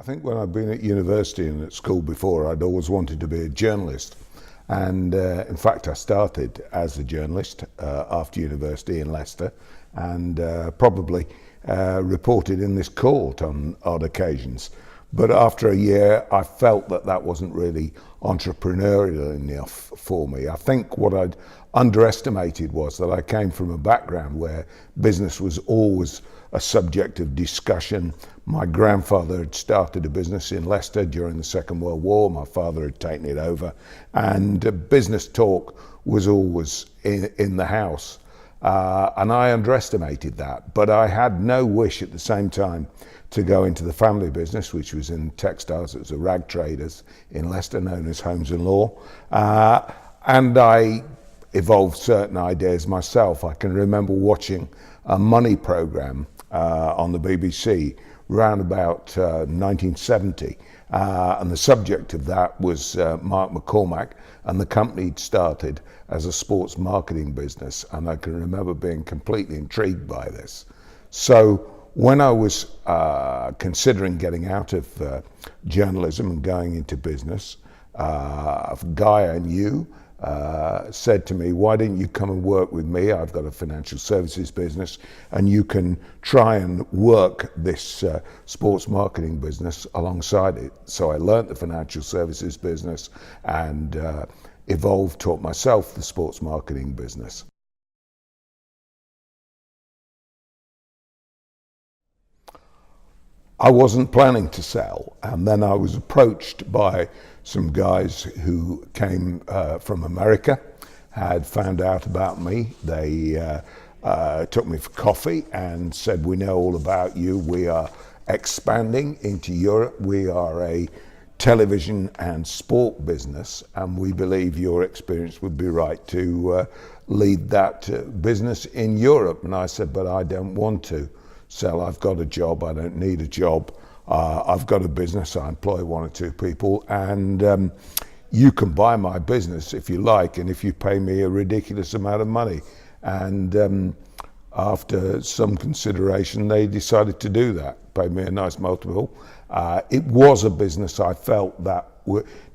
I think when I'd been at university and at school before, I'd always wanted to be a journalist. And in fact, I started as a journalist after university in Leicester, and probably reported in this court on odd occasions. But after a year, I felt that that wasn't really entrepreneurial enough for me. I think what I'd underestimated was that I came from a background where business was always a subject of discussion. My grandfather had started a business in Leicester during the Second World War. My father had taken it over, and business talk was always in the house. And I underestimated that, but I had no wish at the same time to go into the family business, which was in textiles. It was a rag traders in Leicester known as Holmes and Law. And I evolved certain ideas myself. I can remember watching a money program on the BBC around about 1970. And the subject of that was Mark McCormack, and the company had started as a sports marketing business. And I can remember being completely intrigued by this. So when I was considering getting out of journalism and going into business, a guy I knew said to me, "Why don't you come and work with me? I've got a financial services business, and you can try and work this sports marketing business alongside it." So I learnt the financial services business and taught myself the sports marketing business. I wasn't planning to sell, and then I was approached by some guys who came from America, had found out about me. They took me for coffee and said, "We know all about you. We are expanding into Europe. We are a television and sport business, and we believe your experience would be right to lead that business in Europe." And I said, "But I don't want to sell. I've got a job. I don't need a job. I've got a business. I employ one or two people, and you can buy my business if you like, and if you pay me a ridiculous amount of money." And after some consideration, they decided to do that, paid me a nice multiple. It was a business I felt that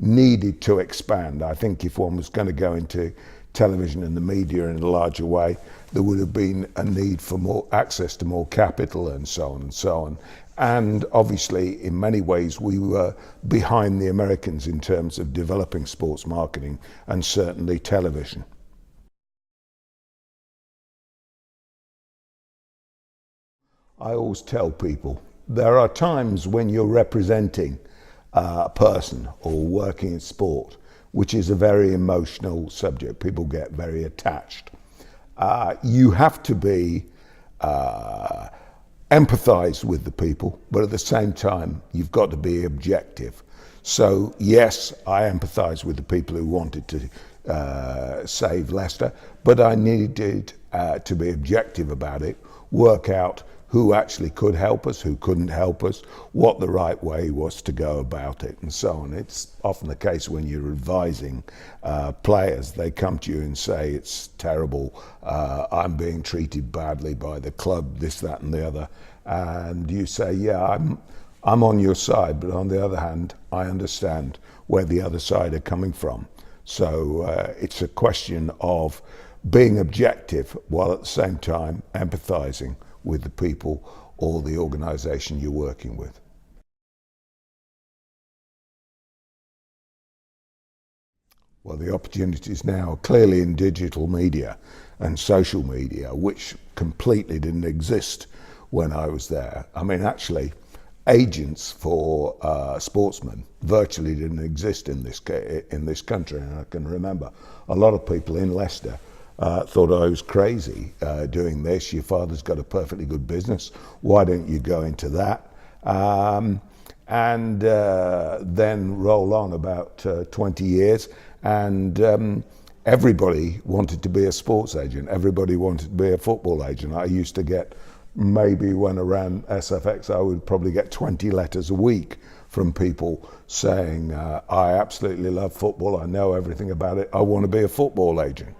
needed to expand. I think if one was going to go into television and the media in a larger way, there would have been a need for more access to more capital and so on and so on. And obviously, in many ways, we were behind the Americans in terms of developing sports marketing and certainly television. I always tell people, there are times when you're representing a person or working in sport, which is a very emotional subject. People get very attached. You have to be empathize with the people, but at the same time, you've got to be objective. So yes, I empathize with the people who wanted to save Leicester, but I needed to be objective about it, work out who actually could help us, who couldn't help us, what the right way was to go about it, and so on. It's often the case when you're advising players, they come to you and say, "It's terrible, I'm being treated badly by the club, this, that, and the other." And you say, "Yeah, I'm on your side, but on the other hand, I understand where the other side are coming from." So it's a question of being objective while at the same time empathizing with the people or the organization you're working with. Well, the opportunities now are clearly in digital media and social media, which completely didn't exist when I was there. I mean, actually, agents for sportsmen virtually didn't exist in this country. And I can remember a lot of people in Leicester thought I was crazy doing this. "Your father's got a perfectly good business. Why don't you go into that?" And then roll on about 20 years, and everybody wanted to be a sports agent. Everybody wanted to be a football agent. I used to get, maybe when around SFX, I would probably get 20 letters a week from people saying, "I absolutely love football. I know everything about it. I want to be a football agent."